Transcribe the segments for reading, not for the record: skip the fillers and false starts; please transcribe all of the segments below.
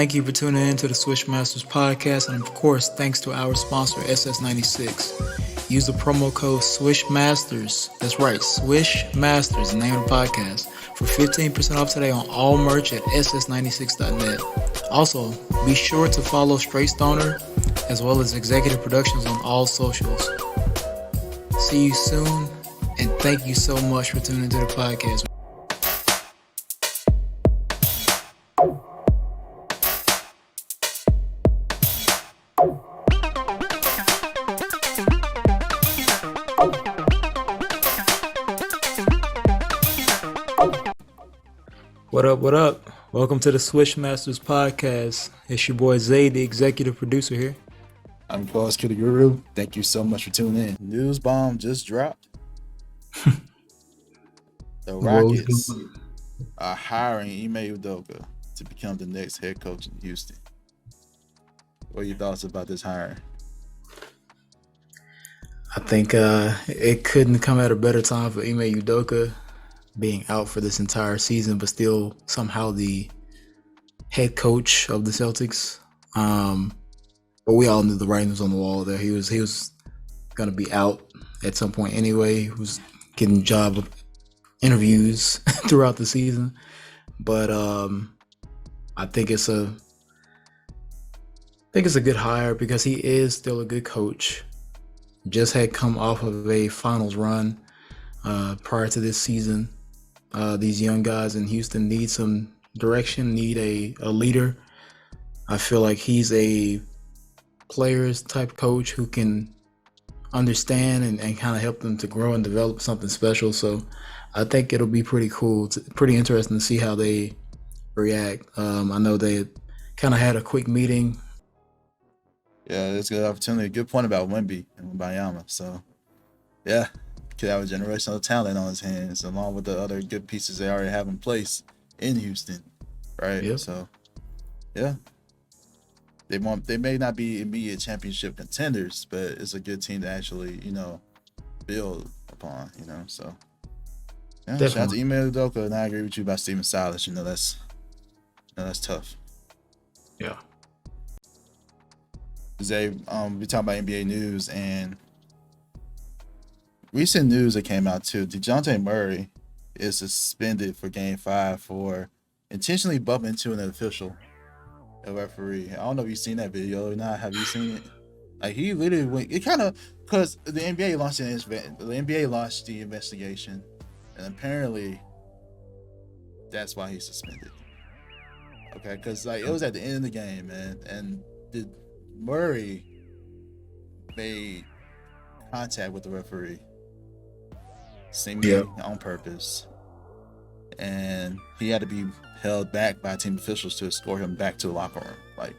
thank you for tuning in to the Swish Masters Podcast. And of course, thanks to our sponsor, SS96. Use the promo code Swish Masters. That's right, Swish Masters, the name of the podcast, for 15% off today on all merch at ss96.net. Also, be sure to follow Straight Stoner as well as Xzequtive Productions on all socials. See you soon, and thank you so much for tuning into the podcast. What up, what up? Welcome to the Swish Masters Podcast. It's your boy Zay, the executive producer here. I'm QtheGuru. Thank you so much for tuning in. News bomb just dropped. The Rockets are hiring Ime Udoka to become the next head coach in Houston. What are your thoughts about this hiring? I think it couldn't come at a better time for Ime Udoka being out for this entire season, but still somehow the head coach of the Celtics. But we all knew the writing was on the wall there. He was going to be out at some point anyway. He was getting job interviews throughout the season. But I think it's a good hire because he is still a good coach. Just had come off of a finals run prior to this season. These young guys in Houston need some direction, need a leader. I feel like he's a players type coach who can understand and kind of help them to grow and develop something special. So I think it'll be pretty cool, pretty interesting to see how they react. I know they kind of had a quick meeting. Yeah, it's a good opportunity. Good point about Wemby and Wembanyama. So, yeah, could have a generational talent on his hands along with the other good pieces they already have in place in Houston, right? Yep. So, yeah. They may not be immediate championship contenders, but it's a good team to actually, build upon, So, yeah, shout out to Ime Udoka, and I agree with you about Stephen Silas. That's tough. Yeah. Zay, we talking about NBA news, and recent news that came out too. DeJounte Murray is suspended for Game 5 for intentionally bumping into an official, a referee. I don't know if you've seen that video or not. Have you seen it? Like, he literally went. It kind of, because the NBA launched the investigation, and apparently that's why he's suspended. Okay, because it was at the end of the game, man, and Murray made contact with the referee, seemingly on purpose, and he had to be held back by team officials to escort him back to the locker room. Like,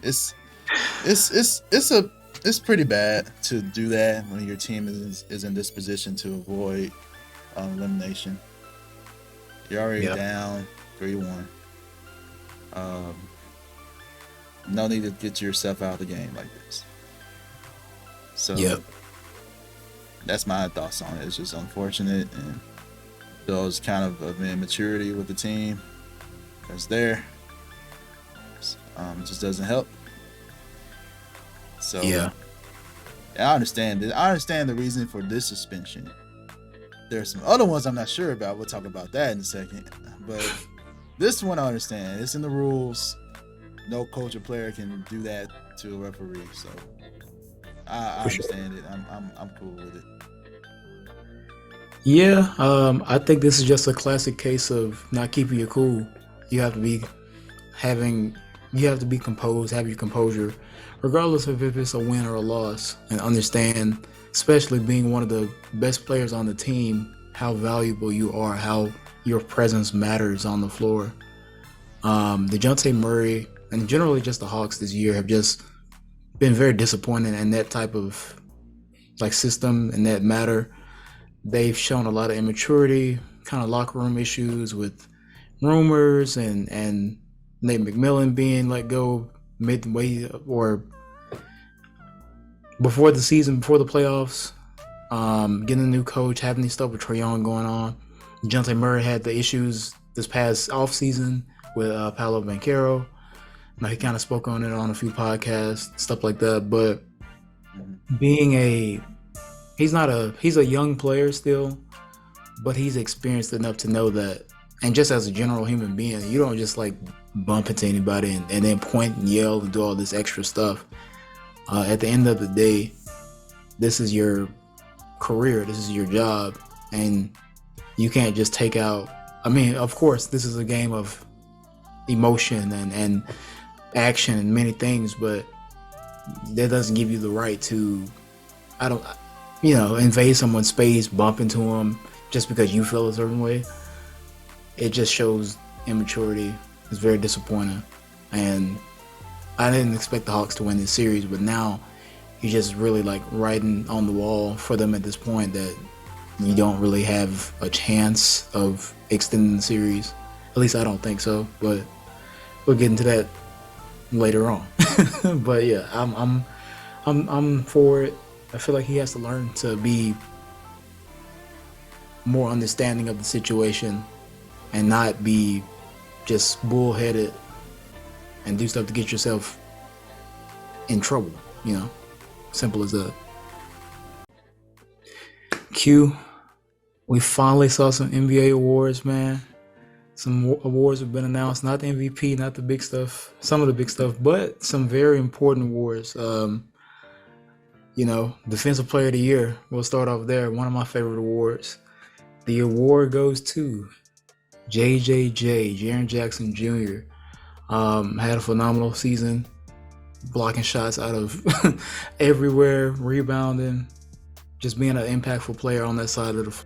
it's pretty bad to do that when your team is in this position to avoid elimination. You're already down 3-1. No need to get yourself out of the game like this. So that's my thoughts on it. It's just unfortunate, and shows kind of immaturity with the team that's there. It just doesn't help. So I understand it. I understand the reason for this suspension. There's some other ones I'm not sure about. We'll talk about that in a second. But this one I understand. It's in the rules. No coach or player can do that to a referee. So I understand it. I'm cool with it. Yeah, I think this is just a classic case of not keeping your cool. You have to be composed, have your composure, regardless of if it's a win or a loss, and understand, especially being one of the best players on the team, how valuable you are, how your presence matters on the floor. DeJounte Murray and generally just the Hawks this year have just been very disappointing in that type of system and that matter. They've shown a lot of immaturity, kind of locker room issues with rumors and Nate McMillan being let go midway or before the season, before the playoffs, getting a new coach, having these stuff with Trae Young going on. DeJounte Murray had the issues this past offseason with Paolo Banchero. Now he kind of spoke on it on a few podcasts, stuff like that. But he's a young player still, but he's experienced enough to know that. And just as a general human being, you don't just like bump into anybody and then point and yell and do all this extra stuff. At the end of the day, this is your career, this is your job, and you can't just take out. I mean, of course, this is a game of emotion and action and many things, but that doesn't give you the right to, invade someone's space, bump into them just because you feel a certain way. It just shows immaturity. It's very disappointing. And I didn't expect the Hawks to win this series, but now you're just really like writing on the wall for them at this point that you don't really have a chance of extending the series. At least I don't think so, but we'll get into that later on. But yeah, I'm for it. I feel like he has to learn to be more understanding of the situation and not be just bullheaded and do stuff to get yourself in trouble, simple as that. Q, we finally saw some NBA awards, man. Some awards have been announced, not the MVP, not the big stuff, some of the big stuff, but some very important awards. Defensive Player of the Year, we'll start off there. One of my favorite awards. The award goes to Jaren Jackson Jr. Had a phenomenal season, blocking shots out of everywhere, rebounding, just being an impactful player on that side of the floor.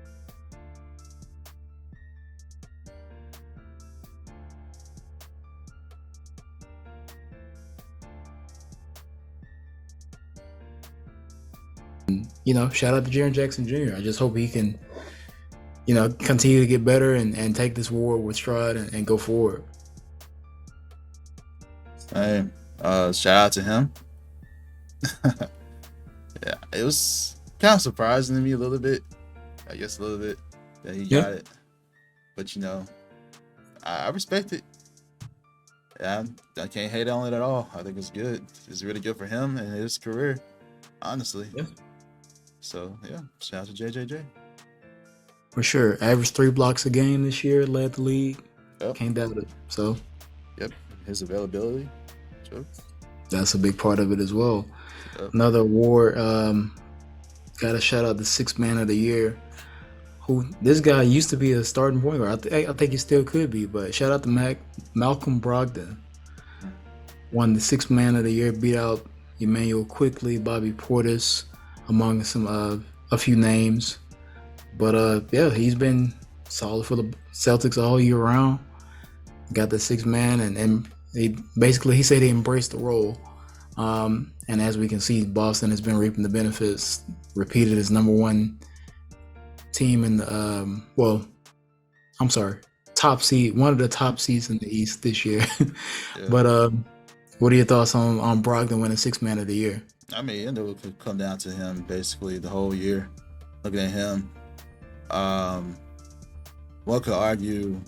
Shout out to Jaren Jackson Jr. I just hope he can, continue to get better and take this award with stride and go forward. Hey, shout out to him. Yeah, it was kind of surprising to me a little bit. I guess a little bit that he got it. But, I respect it. Yeah, I can't hate on it at all. I think it's good. It's really good for him and his career, honestly. Yeah. So, yeah, shout out to JJJ. For sure. Averaged 3 blocks a game this year, led the league. Yep. Can't doubt it. So, yep, his availability. Sure. That's a big part of it as well. Yep. Another award, got to shout out the Sixth Man of the Year. This guy used to be a starting point guard. I think he still could be, but shout out to Malcolm Brogdon. Won the Sixth Man of the Year, beat out Emmanuel Quickley, Bobby Portis, among a few names. But he's been solid for the Celtics all year round. Got the Sixth Man, and he said he embraced the role. And as we can see, Boston has been reaping the benefits. Repeated as number one team in the top seed, one of the top seeds in the East this year. Yeah. But what are your thoughts on Brogdon winning Sixth Man of the Year? I mean, it could come down to him basically the whole year. Looking at him, one could argue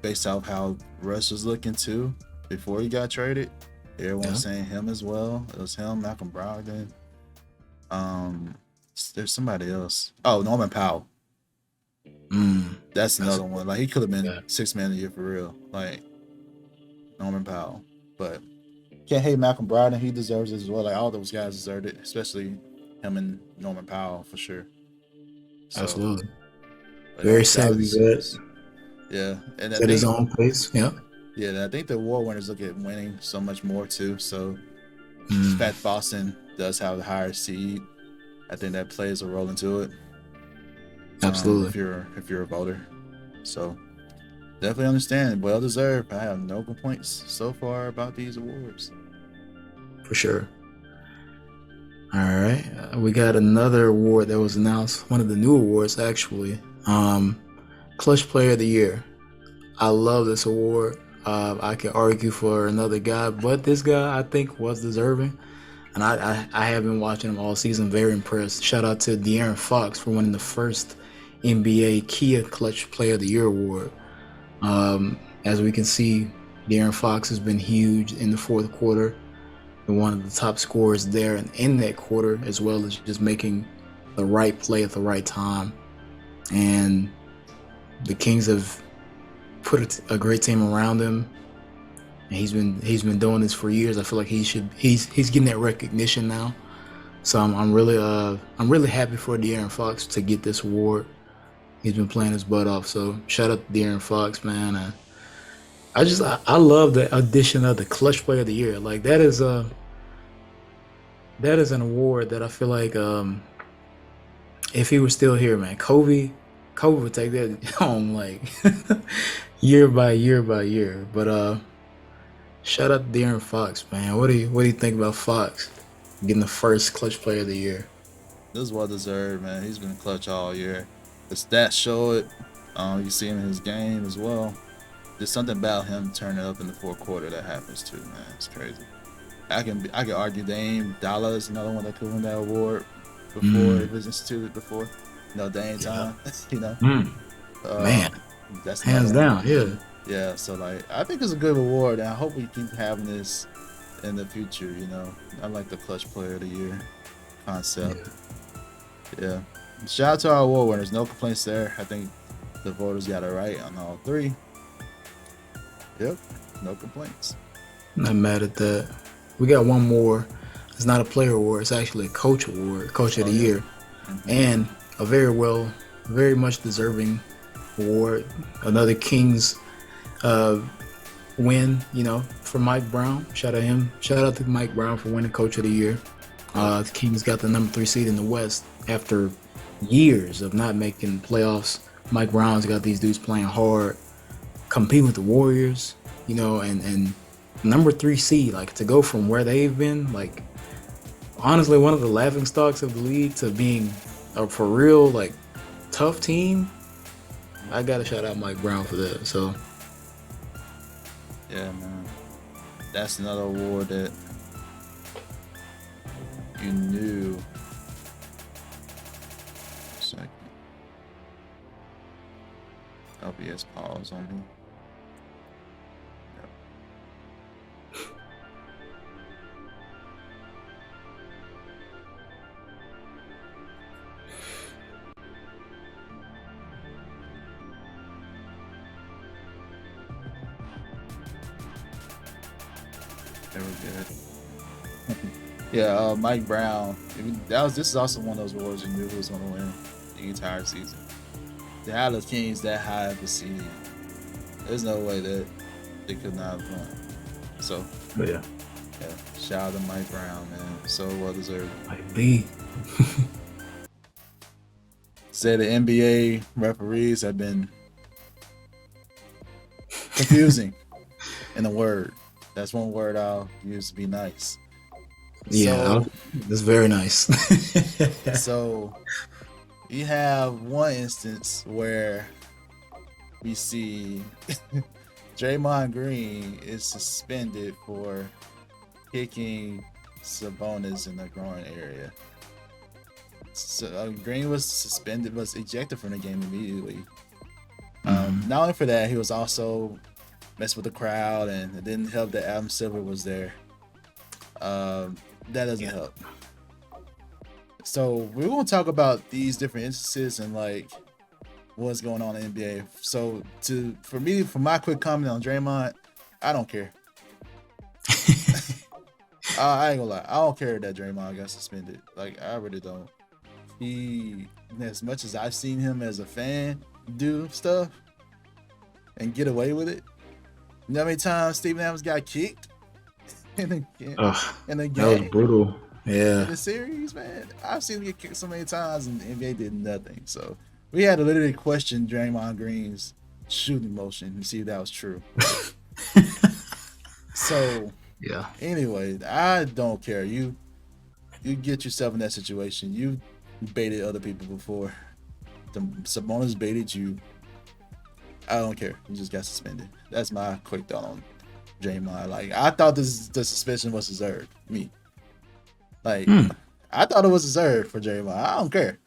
based off how Russ was looking too before he got traded. Everyone was saying him as well. It was him, Malcolm Brogdon. There's somebody else. Oh, Norman Powell. That's another one. Like, he could have been Sixth Man of the Year for real. Like, Norman Powell. But can't hate Malcolm Brogdon. He deserves it as well. Like, all those guys deserved it, especially him and Norman Powell for sure. So, absolutely. Very savvy. Yeah. And at his own pace. Yeah. Yeah, and I think the award winners look at winning so much more too. So the fact Boston does have the higher seed, I think that plays a role into it. Absolutely. If you're a voter. So definitely understand. Well deserved. I have no complaints so far about these awards. For sure. All right. We got another award that was announced. One of the new awards, actually. Clutch Player of the Year. I love this award. I can argue for another guy, but this guy I think was deserving. And I have been watching him all season, very impressed. Shout out to De'Aaron Fox for winning the first NBA Kia Clutch Player of the Year award. As we can see, De'Aaron Fox has been huge in the fourth quarter and one of the top scorers there and in that quarter, as well as just making the right play at the right time. And the Kings have put a great team around him. And he's been doing this for years. I feel like he's getting that recognition now. So I'm really happy for De'Aaron Fox to get this award. He's been playing his butt off. So shout out to De'Aaron Fox, man. I love the addition of the Clutch Player of the Year. Like that is an award that I feel like if he was still here, man, Kobe would take that home like year by year by year. But shout out to De'Aaron Fox, man. What do you think about Fox getting the first Clutch Player of the Year? This is well deserved, man. He's been clutch all year. The stats show it. You see him in his game as well. There's something about him turning up in the fourth quarter that happens too, man. It's crazy. I can argue Dame Dollar is another one that could win that award before it was instituted before. Dame time. Man, that's hands down, yeah. Yeah, so like I think it's a good award, and I hope we keep having this in the future. I like the Clutch Player of the Year concept. Yeah. Shout out to our award winners. No complaints there. I think the voters got it right on all three. Yep, no complaints. Not mad at that. We got one more. It's not a player award. It's actually a coach award, Coach of the Year, and a very much deserving award. Another Kings win, for Mike Brown. Shout out him. Shout out to Mike Brown for winning Coach of the Year. The Kings got the number 3 seed in the West after years of not making playoffs. Mike Brown's got these dudes playing hard, competing with the Warriors, and number 3 seed, like to go from where they've been, like honestly one of the laughing stocks of the league to being a for real like tough team. I gotta shout out Mike Brown for that. So yeah, man, that's another award that you knew. Second, LBS pause on me. Yeah, Mike Brown. This is also one of those awards you knew who was going to win the entire season. To have the Kings that high of a seed, there's no way that they could not have won. So, yeah. Shout out to Mike Brown, man. So well deserved. Mike B. Say the NBA referees have been confusing. In a word, that's one word I'll use to be nice. Yeah, that's very nice. So you have one instance where we see Draymond Green is suspended for kicking Sabonis in the groin area. So Green was ejected from the game immediately. Not only for that, he was also messing with the crowd, and it didn't help that Adam Silver was there. That doesn't help. So we're going to talk about these different instances and like what's going on in the NBA. So for my quick comment on Draymond, I don't care. I ain't gonna lie. I don't care that Draymond got suspended. Like, I really don't. He, as much as I've seen him as a fan do stuff and get away with it, you know how many times Steven Adams got kicked in the game? That was brutal. Yeah. In the series, man. I've seen him get kicked so many times and the NBA did nothing. So we had to literally question Draymond Green's shooting motion and see if that was true. So yeah. Anyway, I don't care. You get yourself in that situation. You baited other people before. The Sabonis baited you. I don't care. You just got suspended. That's my quick thought on Draymond. Like, I thought the suspension was deserved. Me. Like, I thought it was deserved for Draymond. I don't care.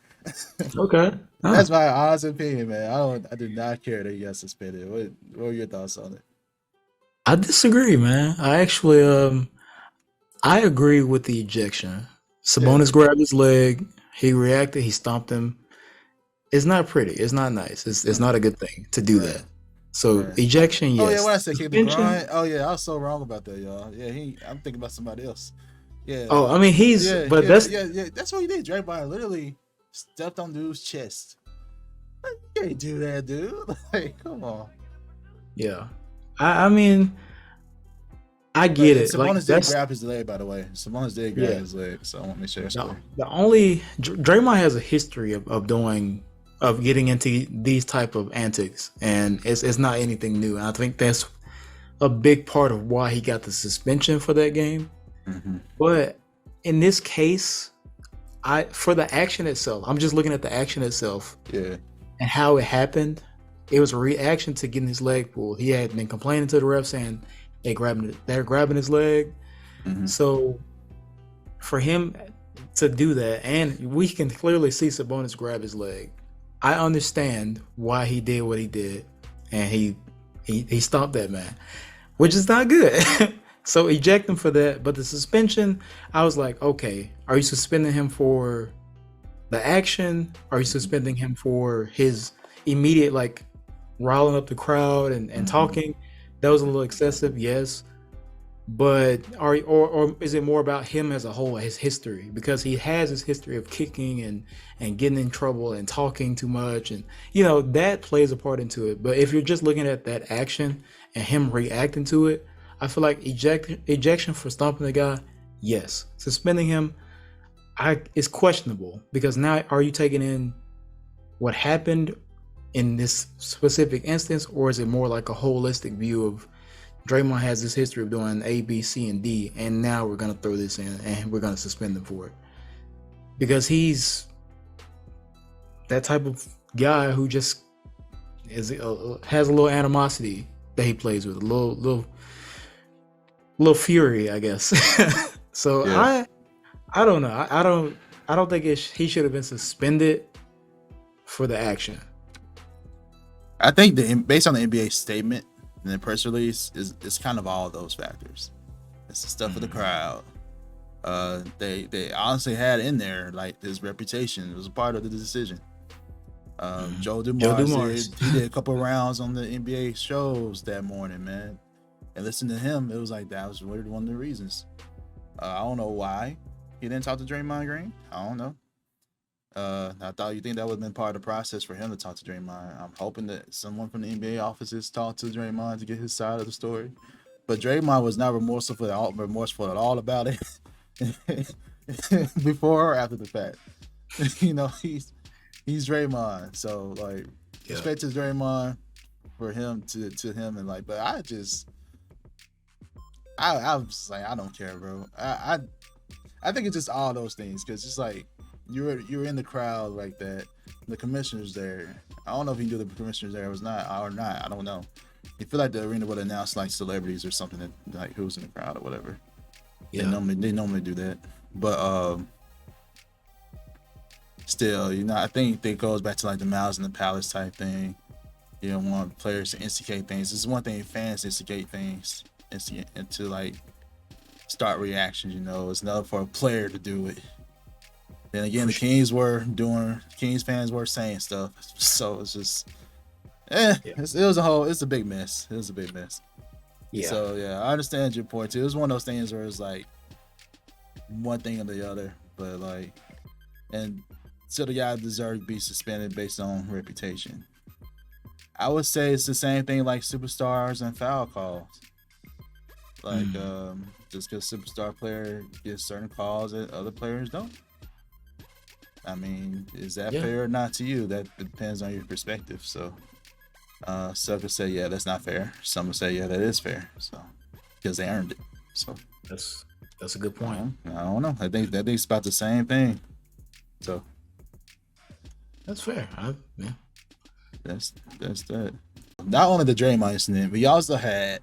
Okay. That's my honest opinion, man. I do not care that he got suspended. What are your thoughts on it? I disagree, man. I actually I agree with the ejection. Yeah, Sabonis grabbed his leg. He reacted. He stomped him. It's not pretty. It's not nice. It's not a good thing to do right, that. So right. ejection, Oh yeah, yes. what I said, kick the Suspension. grind. Oh yeah, I was so wrong about that, y'all. Yeah, I'm thinking about somebody else. Yeah, Oh, I mean he's, yeah, but yeah, that's yeah, yeah. That's what he did. Draymond literally stepped on dude's chest. Like, you can't do that, dude. Like, come on. yeah. I mean I But get and it. Like Sabonis did that's grab his leg, by the way. Sabonis did grab yeah. his leg, so I want to make sure that's The, clear. the only Draymond has a history of doing of getting into these type of antics, and it's not anything new. And I think that's a big part of why he got the suspension for that game. Mm-hmm. But in this case, I for the action itself, I'm just looking at the action itself Yeah. and how it happened. It was a reaction to getting his leg pulled. He had been complaining to the ref saying they're grabbing his leg. Mm-hmm. So for him to do that, and we can clearly see Sabonis grab his leg. I understand why he did what he did, and he stopped that man, which is not good. So eject him for that. But the suspension, I was like, okay, are you suspending him for the action? Are you suspending him for his immediate like riling up the crowd and talking? That was a little excessive, yes. But or is it more about him as a whole, his history? Because he has his history of kicking and getting in trouble and talking too much, and that plays a part into it. But if you're just looking at that action and him reacting to it, I feel like ejection for stomping the guy, yes. Suspending him, it's questionable because now are you taking in what happened in this specific instance, or is it more like a holistic view of Draymond has this history of doing A, B, C, and D, and now we're gonna throw this in and we're gonna suspend him for it because he's that type of guy who just has a little animosity that he plays with, a little fury, I guess. So Yeah. I don't know. I don't think he should have been suspended for the action. I think based on the NBA statement and the press release, it's kind of all those factors. It's the stuff with the crowd. They honestly had in there like his reputation. It was a part of the decision. Joe Dumars he did a couple rounds on the NBA shows that morning, man. And listen to him, it was like that was one of the reasons. I don't know why he didn't talk to Draymond Green. I don't know. I thought you think that would have been part of the process for him to talk to Draymond. I'm hoping that someone from the NBA offices talked to Draymond to get his side of the story. But Draymond was not remorseful at all about it before or after the fact. He's Draymond, so like respect to Draymond for him to him and like. But I was like I don't care, bro. I think it's just all those things because it's like. You're in the crowd like that. The commissioner's there. I don't know if he knew the commissioner's there or not. I don't know. You feel like the arena would announce like celebrities or something that like who's in the crowd or whatever. Yeah. They normally do that. But still, I think it goes back to like the Miles in the Palace type thing. You don't want players to instigate things. It's one thing fans instigate things and to like start reactions. It's another for a player to do it. Then again, the Kings fans were saying stuff, so it's just, it's a big mess. It was a big mess. Yeah. So yeah, I understand your point too. It was one of those things where it's like one thing or the other, but like, and still the guy deserved to be suspended based on reputation. I would say it's the same thing like superstars and foul calls. Like, just because superstar player gets certain calls that other players don't. I mean, is that fair or not to you? That depends on your perspective. So, some could say, yeah, that's not fair. Some would say, yeah, that is fair. So, because they earned it. So that's a good point. I don't know. I think it's about the same thing. So that's fair. That's that. Not only the Draymond incident, we also had.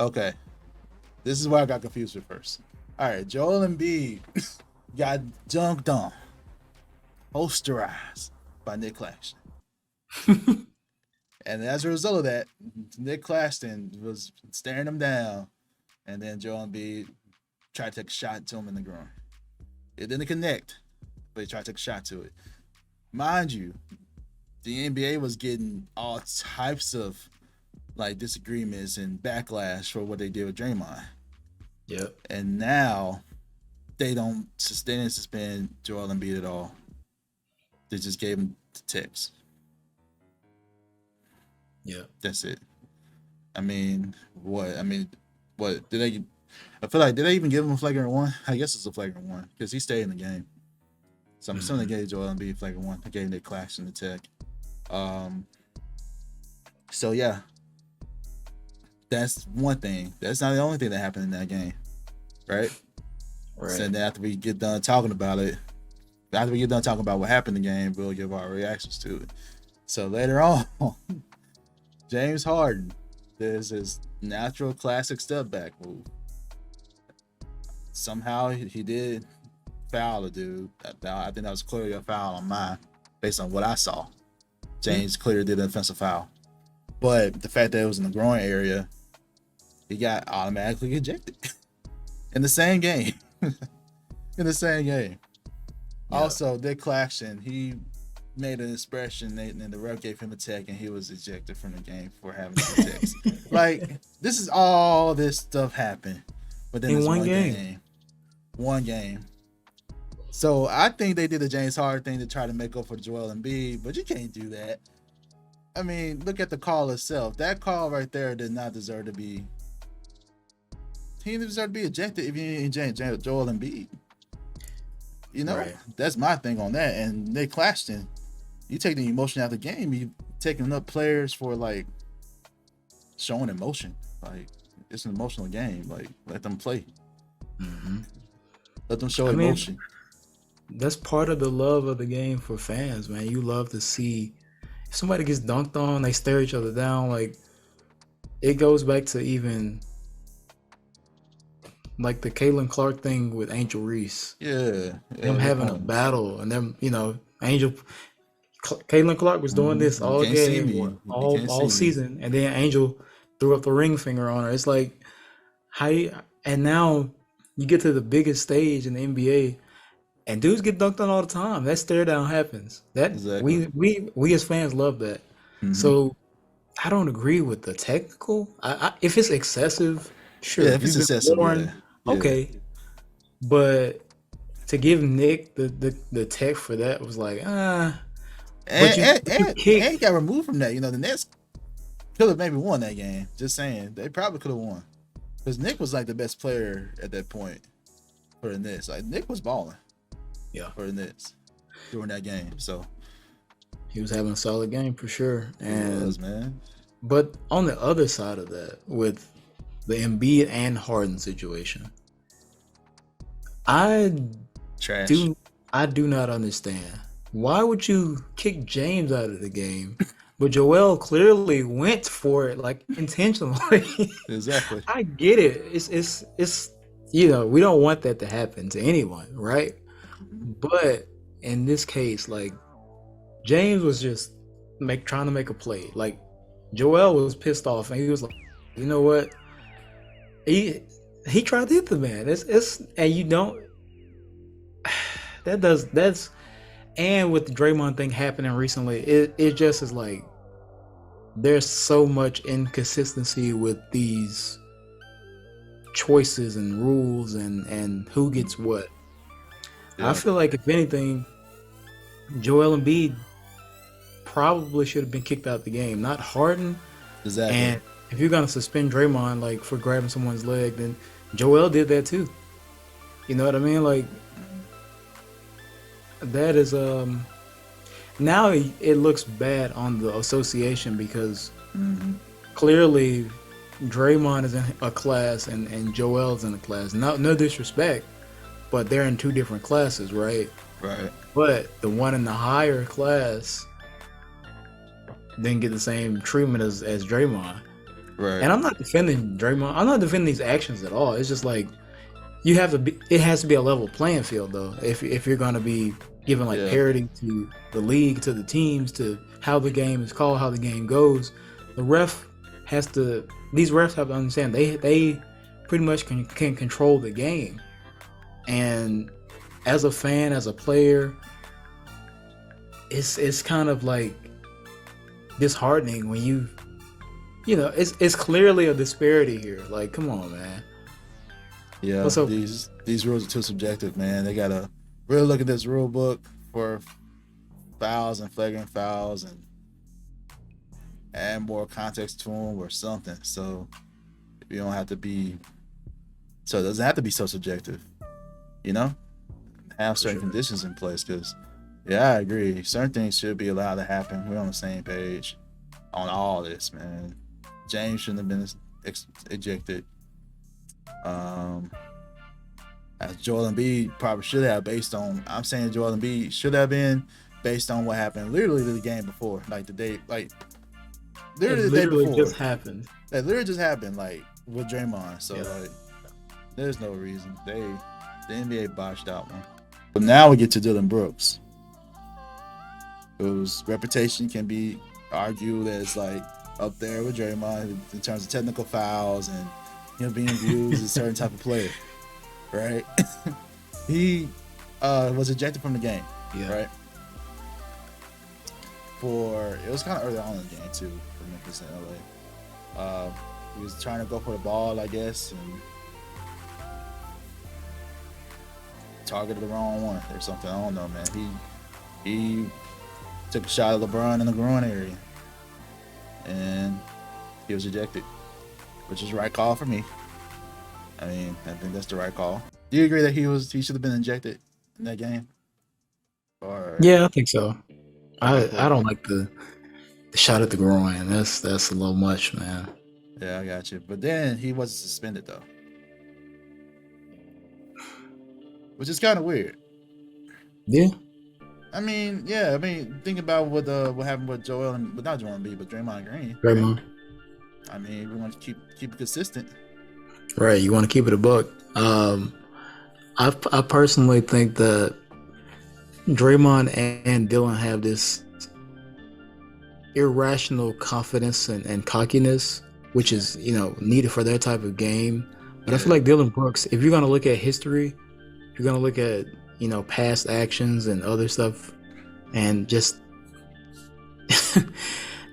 Okay, this is where I got confused at first. All right, Joel Embiid got dunked on. Posterized by Nick Claxton. And as a result of that, Nick Claxton was staring him down, and then Joel Embiid tried to take a shot to him in the groin. It didn't connect, but he tried to take a shot to it. Mind you, the NBA was getting all types of like disagreements and backlash for what they did with Draymond. Yep. And now they didn't suspend Joel Embiid at all. They just gave him the tips. Yeah. That's it. I mean, what? What did they? I feel like, did they even give him a flagrant one? I guess it's a flagrant one because he stayed in the game. So I'm assuming they gave Joel Embiid flagrant one. They gave Nick Claxton the tech. So yeah, that's one thing. That's not the only thing that happened in that game, right? Right. So then after we get done talking about it, after we get done talking about what happened in the game, we'll give our reactions to it. So later on, James Harden, there's his natural classic step back move. Somehow he did foul a dude. I think that was clearly a foul on mine, based on what I saw. James clearly did an offensive foul. But the fact that it was in the groin area, he got automatically ejected in the same game. In the same game. Yeah. Also, Nick Claxton, he made an expression and the ref gave him a tech and he was ejected from the game for having two techs. Like, this is all this stuff happened within this one game. One game. So I think they did the James Harden thing to try to make up for Joel Embiid, but you can't do that. I mean, look at the call itself. That call right there did not deserve to be. He didn't deserve to be ejected if you ain't Joel Embiid. You know, right. That's my thing on that. And Nick Claxton, you take the emotion out of the game, you taking up players for like showing emotion. Like, it's an emotional game. Like, let them play. Mm-hmm. Let them show emotion. That's part of the love of the game for fans, man. You love to see if somebody gets dunked on, they stare each other down. Like, it goes back to even like the Caitlin Clark thing with Angel Reese. Yeah. Them having a battle, and them, you know, Caitlin Clark was doing this all game, all season, and then Angel threw up the ring finger on her. It's like, and now you get to the biggest stage in the NBA, and dudes get dunked on all the time. That stare down happens. That exactly. we as fans love that. Mm-hmm. So I don't agree with the technical. If it's excessive, sure. Yeah, if it's excessive, okay. But to give Nick the tech for that was like, and he got removed from that. You know, the Nets could have maybe won that game. Just saying, they probably could have won because Nick was like the best player at that point for the Nets. Like, Nick was balling. Yeah, for the Nets during that game. So he was having a solid game for sure. And he was, man. But on the other side of that, with the Embiid and Harden situation, I do not understand. Why would you kick James out of the game? But Joel clearly went for it, like, intentionally. Exactly. I get it. It's you know, we don't want that to happen to anyone, right? But in this case, like, James was just trying to make a play. Like, Joel was pissed off, and he was like, you know what? He tried to hit the man. It's and you don't. That's and with the Draymond thing happening recently, it just is like there's so much inconsistency with these choices and rules and who gets what. Yeah. I feel like, if anything, Joel Embiid probably should have been kicked out of the game, not Harden. Exactly. And if you're gonna suspend Draymond, like, for grabbing someone's leg, then Joel did that too. You know what I mean? Like, that is now it looks bad on the association because clearly Draymond is in a class and Joel's in a class. No disrespect, but they're in two different classes, right? Right. But the one in the higher class didn't get the same treatment as Draymond. Right. And I'm not defending Draymond. I'm not defending these actions at all. It's just like it has to be a level playing field, though. If you're gonna be giving like Yeah. parity to the league, to the teams, to how the game is called, how the game goes. The ref has to. These refs have to understand they pretty much can control the game. And as a fan, as a player, it's kind of like disheartening when you know it's clearly a disparity here. Like, come on, man. Yeah, What's up? these rules are too subjective, man. They gotta really look at this rule book for fouls and flagrant fouls and add more context to them or something. So you don't have to be. So it doesn't have to be so subjective, you know. Have certain conditions in place, because yeah, I agree. Certain things should be allowed to happen. We're on the same page on all this, man. James shouldn't have been ejected. As Joel Embiid probably should have, based on, I'm saying Joel Embiid should have been based on what happened literally the game before, like the day, like literally the day before. Just happened. That literally just happened, like with Draymond. So Yeah. like, there's no reason. The NBA botched out, man. But now we get to Dylan Brooks, whose reputation can be argued as like up there with Draymond in terms of technical fouls and him being viewed as a certain type of player, right? He was ejected from the game, right? It was kind of early on in the game too for Memphis and LA. He was trying to go for the ball, I guess, and targeted the wrong one or something. I don't know, man. He took a shot at LeBron in the groin area, and he was ejected, which is the right call for me. I mean, I think that's the right call. Do you agree that he should have been ejected in that game? Or Yeah, I think so. I don't like the shot at the groin. That's a little much, man. Yeah, I got you. But then he wasn't suspended though, which is kind of weird. Yeah. I mean, yeah. I mean, think about what happened with Joel and, but not Joel Embiid, but Draymond Green. Draymond. I mean, we want to keep it consistent. Right, you want to keep it a buck. I personally think that Draymond and Dylan have this irrational confidence and cockiness, which is, you know, needed for their type of game. But I feel like Dylan Brooks, if you're going to look at history, if you're going to look at, you know, past actions and other stuff, and just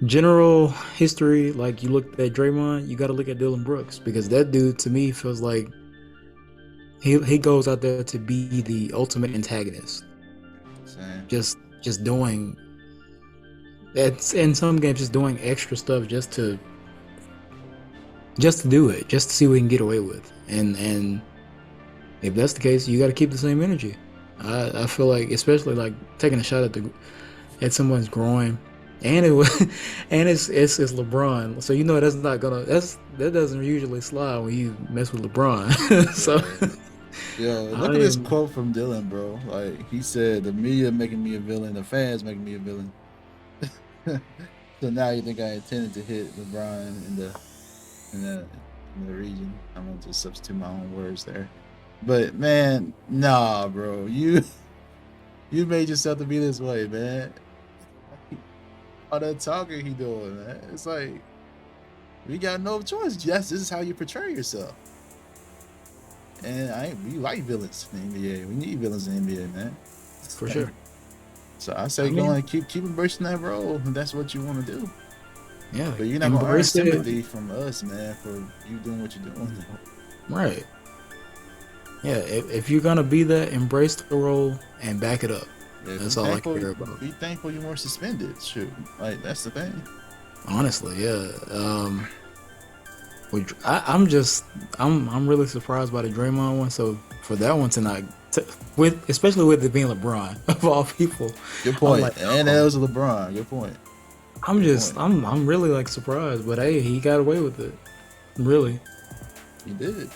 general history, like you look at Draymond, you got to look at Dylan Brooks, because that dude to me feels like he goes out there to be the ultimate antagonist. Same. Just doing, it's in some games just doing extra stuff just to do it, just to see what he can get away with. And if that's the case, you got to keep the same energy. I feel like, especially like taking a shot at someone's groin. And it's LeBron, so you know that doesn't usually slide when you mess with LeBron. So, yo, look at this quote from Dylan, bro. Like, he said, "The media making me a villain, the fans making me a villain." So now you think I intended to hit LeBron in the region? I'm gonna just substitute my own words there. But man, nah, bro, you made yourself to be this way, man. All that talking he doing, man. It's like, we got no choice. Yes, this is how you portray yourself. And we like villains in the NBA. We need villains in the NBA, man. for sure. So I say go and keep embracing that role, if that's what you want to do. Yeah, But you're not gonna earn embrace it. sympathy from us, man, for you doing what you're doing. Right. Yeah, if you're gonna be that, embrace the role and back it up. Yeah, That's all I care about. Be thankful you weren't suspended. Shoot, like that's the thing. Honestly, yeah. I'm really surprised by the Draymond one. So for that one tonight, especially with it being LeBron of all people. Good point. Like, And that was LeBron. Good point. I'm really like surprised, but hey, he got away with it. Really. He did.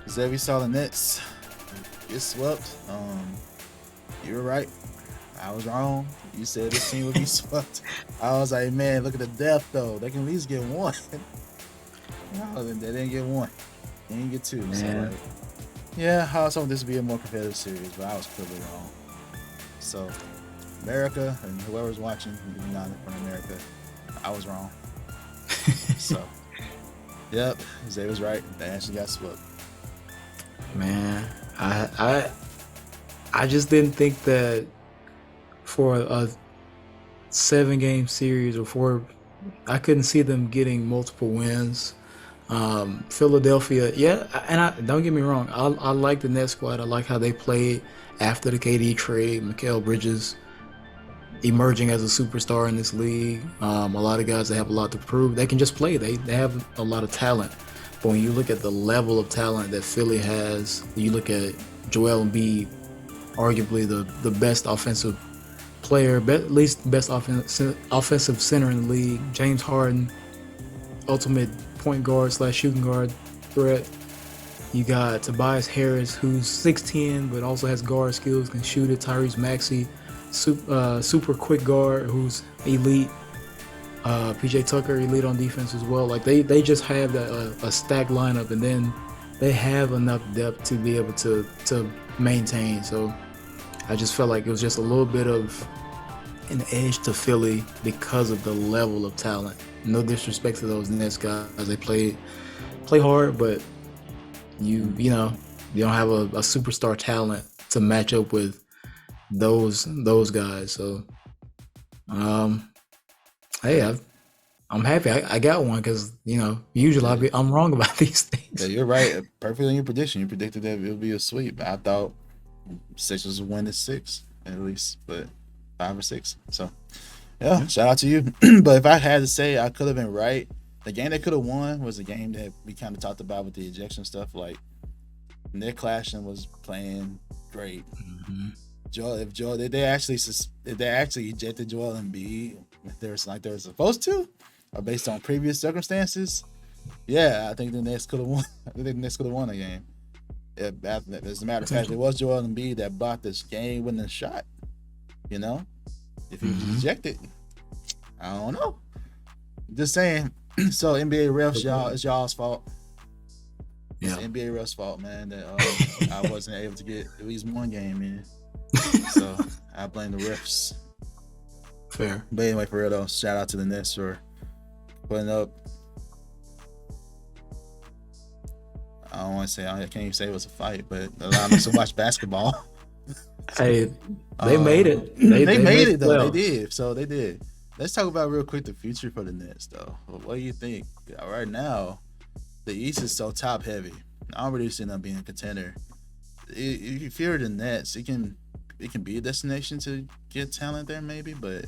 Because we saw the Nets get swept. You were right. I was wrong. You said this team would be swept. I was like, man, look at the depth though. They can at least get one. No, they didn't get one. They didn't get two. So like, yeah, I was hoping this would be a more competitive series, but I was clearly wrong. So, America and whoever's watching, you're not from America. I was wrong. So, yep, Zay was right. They actually got swept. Man, I just didn't think that for a 7-game series I couldn't see them getting multiple wins. Philadelphia, yeah, and don't get me wrong, I like the Nets squad. I like how they played after the KD trade. Mikal Bridges emerging as a superstar in this league. A lot of guys that have a lot to prove. They can just play. They have a lot of talent. But when you look at the level of talent that Philly has, you look at Joel Embiid, arguably the best offensive player, at least best offensive center in the league. James Harden, ultimate point guard / shooting guard threat. You got Tobias Harris, who's 6'10", but also has guard skills, can shoot it. Tyrese Maxey, super quick guard who's elite. PJ Tucker, elite on defense as well. Like they just have a stacked lineup, and then they have enough depth to be able to maintain. So I just felt like it was just a little bit of an edge to Philly because of the level of talent. No disrespect to those Nets guys, they play hard, but you don't have a superstar talent to match up with those guys. So hey, I'm happy I got one, because usually I'm wrong about these things. Yeah, you're right. Perfectly in your prediction. You predicted that it would be a sweep. I thought Sixers would win at 6 at least, but 5 or 6. So yeah, shout out to you. But if I had to say, I could have been right. The game they could have won was a game that we kind of talked about with the ejection stuff. Like Nick Claxton was playing great. Mm-hmm. If they actually ejected Joel Embiid, they were supposed to, or based on previous circumstances, yeah, I think the Nets could have won. I think the Nets could have won the game. As a matter of fact, it was Joel Embiid that blocked this game-winning shot. If he was ejected, I don't know. Just saying. So NBA refs, y'all, it's y'all's fault. It's the NBA refs' fault, man, that I wasn't able to get at least one game in. So I blame the refs. Fair. But anyway, for real though, shout out to the Nets for putting up. I don't want to say, I can't even say it was a fight, but allowed me to watch basketball. Hey, they made it. They made it though. Well. They did. So they did. Let's talk about real quick the future for the Nets though. What do you think? Right now, the East is so top heavy. I don't really see them being a contender. If you're the Nets, it can be a destination to get talent there maybe, but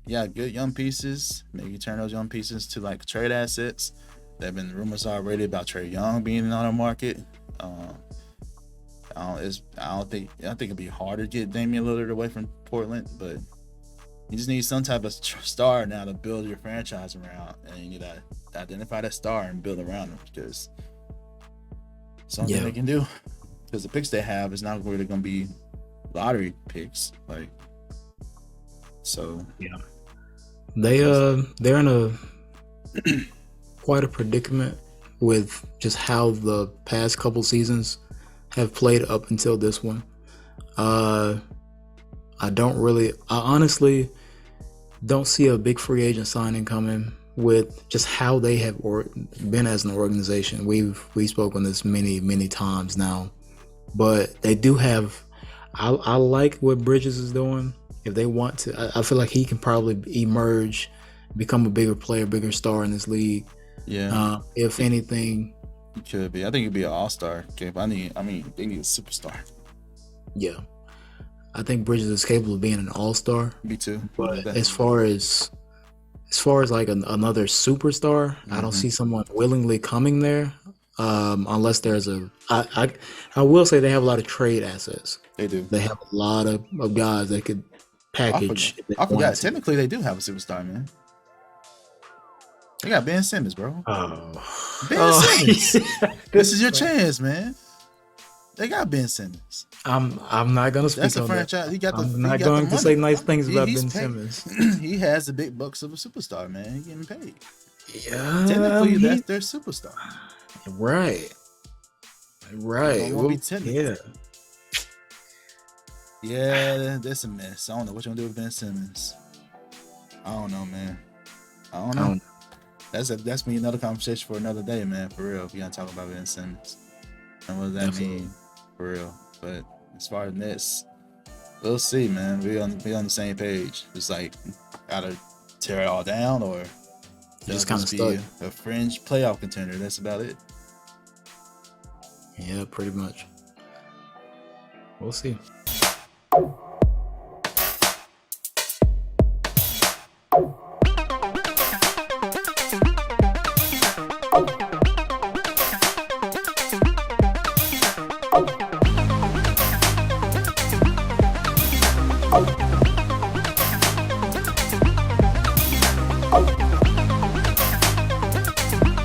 yeah, good young pieces. Maybe turn those young pieces to like trade assets. There have been rumors already about Trae Young being on the market. I think it'd be hard to get Damian Lillard away from Portland, but you just need some type of star now to build your franchise around, and you need to identify that star and build around them, because something they can do. Because the picks they have is not really going to be lottery picks, like. So yeah, they're in a quite a predicament with just how the past couple seasons have played up until this one. I honestly don't see a big free agent signing coming with just how they have been as an organization. We've spoken this many times now, but they do have. I like what Bridges is doing. If they want to, I feel like he can probably emerge, become a bigger player, bigger star in this league. Yeah. If anything, he could be. I think he'd be an all-star. They need a superstar. Yeah, I think Bridges is capable of being an all-star. Me too. But as far as like another superstar, I don't see someone willingly coming there, unless there's I will say they have a lot of trade assets. They do. They have a lot of guys that could package. I forgot. Technically, they do have a superstar, man. They got Ben Simmons, bro. Ben Simmons. This is your chance, man. They got Ben Simmons. I'm not gonna speak on franchise. that. I'm not going to say nice things about Ben Simmons. He has the big bucks of a superstar, man. He's getting paid. Yeah, technically, that's their superstar. Right. Well, yeah. Yeah, that's a mess. I don't know what you gonna do with Ben Simmons. I don't know, man. I don't I know. don't, That's me another conversation for another day, man. For real, we gotta talk about Ben Simmons and what does that Definitely. mean, for real. But as far as Nets, we'll see, man. We on the same page. It's like gotta tear it all down, or just they'll kind of just stuck. be a fringe playoff contender. That's about it. Yeah, pretty much. We'll see.